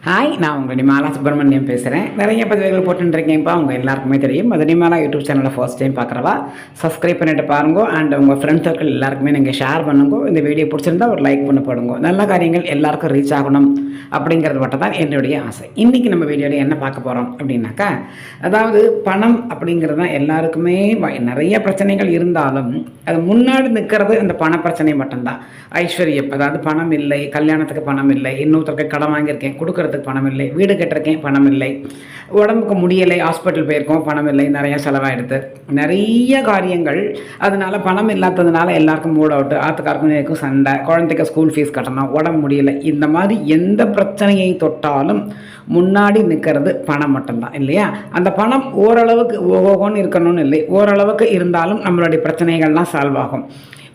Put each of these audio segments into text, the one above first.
Hi, நான் உங்கள் நிமாலா சுப்பிரமணியம் பேசுகிறேன். நிறைய பதிவுகள் போட்டுருக்கேன்ப்பா, உங்கள் எல்லாருக்குமே தெரியும். அது நிமாலா யூடியூப் சேனலில் ஃபர்ஸ்ட் டைம் பார்க்குறவா சப்ஸ்கிரைப் பண்ணிட்டு பாருங்க. அண்ட் உங்கள் ஃப்ரெண்ட்ஸ் சர்க்கிள் எல்லாருக்குமே நீங்கள் ஷேர் பண்ணுங்க. இந்த வீடியோ பிடிச்சிருந்தா ஒரு லைக் பண்ண போடுங்க. நல்ல காரியங்கள் எல்லாருக்கும் ரீச் ஆகணும் அப்படிங்கிறது மட்டும் தான் என்னுடைய ஆசை. இன்றைக்கி நம்ம வீடியோவில் என்ன பார்க்க போகிறோம் அப்படின்னாக்கா, அதாவது பணம் அப்படிங்கிறது தான் எல்லாருக்குமே நிறைய பிரச்சனைகள் இருந்தாலும் அது முன்னாடி நிற்கிறது இந்த பண பிரச்சனை மட்டும்தான். ஐஸ்வர்யம், அதாவது பணம் இல்லை, கல்யாணத்துக்கு பணம் இல்லை, இன்னொருத்தருக்கு கடன் வாங்கியிருக்கேன் கொடுக்குறது பணம் இல்லை, வீடு கட்டுறக்கேன் பணம் இல்லை, உடம்புக்கு முடியலை, ஹாஸ்பிட்டல் போயிருக்கோம் பணம் இல்லை, நிறைய செலவாயிடுது, நிறைய காரியங்கள். அதனால பணம் இல்லாததுனால எல்லாருக்கும் மூட் அவுட்டு, ஆத்துக்காருக்கும் இருக்கும் சண்டை, குழந்தைக்கு ஸ்கூல் ஃபீஸ் கட்டணும், உடம்பு முடியலை. இந்த மாதிரி எந்த பிரச்சனையை தொட்டாலும் முன்னாடி நிற்கிறது பணம் மட்டும்தான் இல்லையா? அந்த பணம் ஓரளவுக்கு ஓகோன்னு இருக்கணும்னு இல்லை, ஓரளவுக்கு இருந்தாலும் நம்மளுடைய பிரச்சனைகள்லாம் சால்வ் ஆகும்.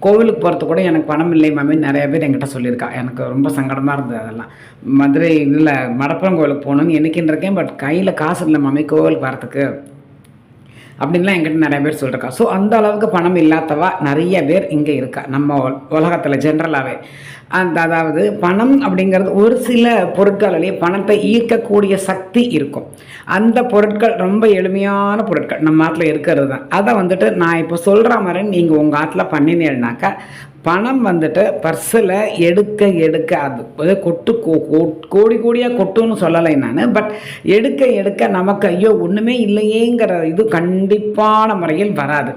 கோவிலுக்கு போகிறது கூட எனக்கு பணம் இல்லை மாமின்னு நிறைய பேர் என்கிட்ட சொல்லியிருக்கா. எனக்கு ரொம்ப சங்கடமாக இருந்தது. அதெல்லாம் மதுரை இதில் மடப்புறம் கோவிலுக்கு போகணுன்னு என்னைக்குன்னு இருக்கேன், பட் கையில் காசு இல்லை மாமி கோவிலுக்கு வரத்துக்கு அப்படின்லாம் என்கிட்ட நிறைய பேர் சொல்லியிருக்கா. ஸோ அந்த அளவுக்கு பணம் இல்லாதவா நிறைய பேர் இங்கே இருக்கா நம்ம உலகத்தில் ஜென்ரலாகவே. அதாவது பணம் அப்படிங்கிறது ஒரு சில பொருட்களிலேயே பணத்தை ஈர்க்கக்கூடிய சக்தி இருக்கும். அந்த பொருட்கள் ரொம்ப எளிமையான பொருட்கள் நம்ம ஆற்றுல இருக்கிறது தான். அதை வந்துட்டு நான் இப்போ சொல்கிற மாதிரி நீங்கள் உங்கள் ஆற்றுல பண்ணினேன்னாக்கா பணம் வந்துட்டு பர்ஸில் எடுக்க எடுக்க அது கொட்டு கோடி கோடியாக கொட்டுன்னு சொல்லலை நான். பட் எடுக்க எடுக்க நமக்கு ஐயோ ஒன்றுமே இல்லையேங்கிற இது கண்டிப்பான முறையில் வராது.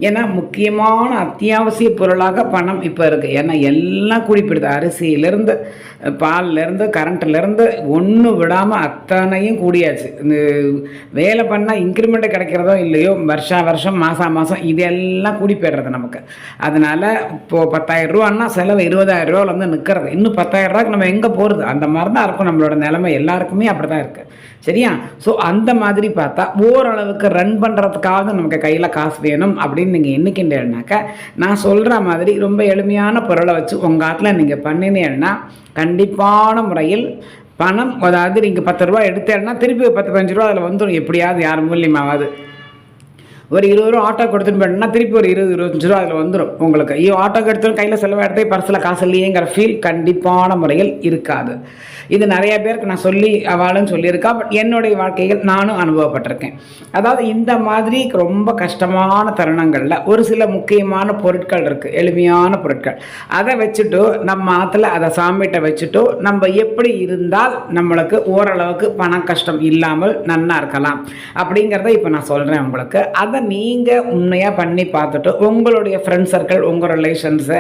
ஏன்னா முக்கியமான அத்தியாவசிய பொருளாக பணம் இப்போ இருக்குது. ஏன்னா எல்லாம் கூடிப்பிடுது, அரிசியிலேருந்து பால்லேருந்து கரண்ட்லேருந்து ஒன்று விடாமல் அத்தனையும் கூடியாச்சு. இந்த வேலை பண்ணால் இன்க்ரிமெண்ட்டு கிடைக்கிறதோ இல்லையோ வருஷம் மாதம் இதெல்லாம் கூடி போய்டுறது நமக்கு. அதனால் இப்போது 10,000 ரூபான்னா செலவு 20,000 வந்து நிற்கிறது. இன்னும் 10,000 ரூபாய்க்கு நம்ம எங்கே போகிறது? அந்த மாதிரி தான் இருக்கும் நம்மளோட நிலைமை. எல்லாருக்குமே அப்படி தான் இருக்குது சரியா? ஸோ அந்த மாதிரி பார்த்தா ஓரளவுக்கு ரன் பண்ணுறதுக்காக நமக்கு கையில் காசு வேணும் அப்படின்னு நீங்கள் எண்ணிக்கின்றேன்னாக்கா நான் சொல்கிற மாதிரி ரொம்ப எளிமையான பொருளை வச்சு உங்கள் ஆட்டில் நீங்கள் பண்ணினேன்னா கண்டிப்பான முறையில் பணம், அதாவது நீங்கள் 10 ரூபா எடுத்தேன்னா திருப்பி 10-15 ரூபா அதில் வந்துடும். எப்படியாவது யார் மூலியமாவது ஒரு 20 ரூபா ஆட்டோ கொடுத்துட்டு போயிட்டோம்னா திருப்பி ஒரு 20-25 ரூபா அதில் வந்துடும் உங்களுக்கு. ஐயோ ஆட்டோக்கு எடுத்துடும் கையில் செலவாயிடுதே பர்ஸில் காசு இல்லையேங்கிற ஃபீல் கண்டிப்பான முறையில் இருக்காது. இது நிறைய பேருக்கு நான் சொல்லி அவளும் சொல்லியிருக்கா. பட் என்னுடைய வாழ்க்கைகள் நானும் அனுபவப்பட்டிருக்கேன். அதாவது இந்த மாதிரி ரொம்ப கஷ்டமான தருணங்களில் ஒரு சில முக்கியமான பொருட்கள் இருக்குது, எளிமையான பொருட்கள். அதை வச்சுட்டு நம்ம ஆற்றுல அதை சாமிகிட்ட வச்சுட்டு நம்ம எப்படி இருந்தால் நம்மளுக்கு ஓரளவுக்கு பண கஷ்டம் இல்லாமல் நன்னா இருக்கலாம் அப்படிங்கிறத இப்போ நான் சொல்கிறேன் உங்களுக்கு. அதை நீங்கள் உண்மையாக பண்ணி பார்த்துட்டு உங்களுடைய ஃப்ரெண்ட் சர்க்கிள், உங்கள் ரிலேஷன்ஸு,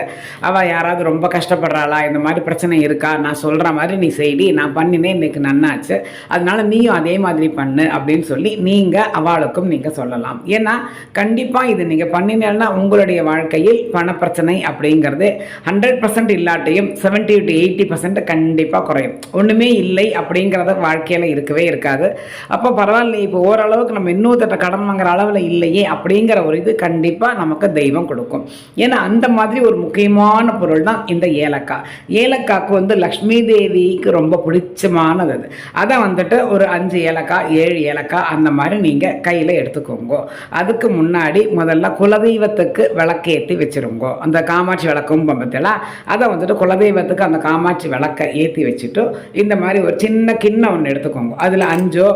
அவள் யாராவது ரொம்ப கஷ்டப்படுறாளா, இந்த மாதிரி பிரச்சனை இருக்கா, நான் சொல்கிற மாதிரி நீ செய்டி, நான் பண்ணினேன் இன்றைக்கி நன்னாச்சு, அதனால் நீயும் அதே மாதிரி பண்ணு அப்படின்னு சொல்லி நீங்கள் அவளுக்கும் நீங்கள் சொல்லலாம். ஏன்னா கண்டிப்பாக இது நீங்கள் பண்ணினேன்னா உங்களுடைய வாழ்க்கையில் பணப்பிரச்சனை அப்படிங்கிறது 100% இல்லாட்டையும் 70-80% கண்டிப்பாக குறையும். ஒன்றுமே இல்லை அப்படிங்கிறத வாழ்க்கையில் இருக்கவே இருக்காது. அப்போ பரவாயில்ல, இப்போ ஓரளவுக்கு நம்ம இன்னொருத்தட்ட கடன் வாங்குற அளவில் இல்லையே அப்படிங்கிற ஒரு இது கண்டிப்பாக நமக்கு தெய்வம் கொடுக்கும். ஏன்னா அந்த மாதிரி ஒரு முக்கியமான பொருள் தான் இந்த ஏலக்காய். ஏலக்காய்க்கு வந்து லக்ஷ்மி தேவிக்கு ரொம்ப பிடிச்சமானது. அது அதை வந்துட்டு ஒரு 5 ஏலக்காய் 7 ஏலக்காய் அந்த மாதிரி நீங்கள் கையில் எடுத்துக்கோங்க. அதுக்கு முன்னாடி முதல்ல குலதெய்வத்துக்கு விளக்கேற்றி வச்சுருங்கோ. அந்த காமாட்சி விளக்கும் பம்பத்தில் அதை வந்துட்டு குலதெய்வத்துக்கு அந்த காமாட்சி விளக்கை ஏற்றி வச்சுட்டு இந்த மாதிரி ஒரு சின்ன கிண்ணம் ஒன்று எடுத்துக்கோங்க. அதில் 5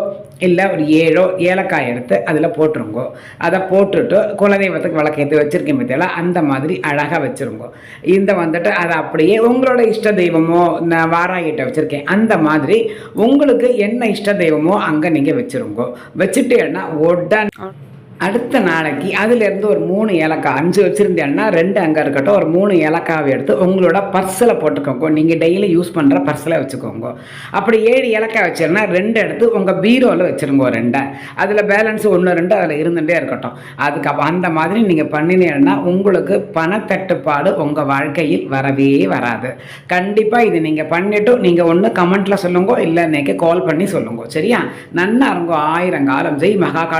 இல்லை ஒரு 7 ஏலக்காய் எடுத்து அதில் போட்டுருங்கோ. அதை போட்டுட்டு குலதெய்வத்துக்கு விளக்கேற்றி வச்சுருக்கேன் பற்றியில அந்த மாதிரி அழகாக வச்சுருங்கோ. இந்த வந்துட்டு அதை அப்படியே உங்களோட இஷ்ட தெய்வமோ, நான் வாராகிட்ட வச்சுருக்கேன் அந்த மாதிரி உங்களுக்கு என்ன இஷ்ட தெய்வமோ அங்கே நீங்கள் வச்சுருங்கோ. வச்சுட்டேன்னா உடனே அடுத்த நாளைக்கு அதிலேருந்து ஒரு 3 ஏலக்காய், 5 வச்சுருந்தேன்னா 2 அங்கே இருக்கட்டும், ஒரு 3 ஏலக்காவை எடுத்து உங்களோட பர்ஸில் போட்டுக்கோங்க. நீங்கள் டெய்லி யூஸ் பண்ணுற பர்ஸில் வச்சுக்கோங்க. அப்படி 7 ஏலக்காய் வச்சுருந்தா 2 எடுத்து உங்கள் பீரோவில் வச்சுருங்க. 2 அதில் பேலன்ஸ் 1-2 அதில் இருந்துகிட்டே இருக்கட்டும். அதுக்கப்புறம் அந்த மாதிரி நீங்கள் பண்ணினீங்கன்னா உங்களுக்கு பணத்தட்டுப்பாடு உங்கள் வாழ்க்கையில் வரவே வராது. கண்டிப்பாக இது நீங்கள் பண்ணிவிட்டு நீங்கள் ஒன்று கமெண்ட்டில் சொல்லுங்க, இல்லை இன்றைக்கி கால் பண்ணி சொல்லுங்க சரியா? நன்னா இருங்கோ. 1000 காலம் ஜெய் மகாகாளி.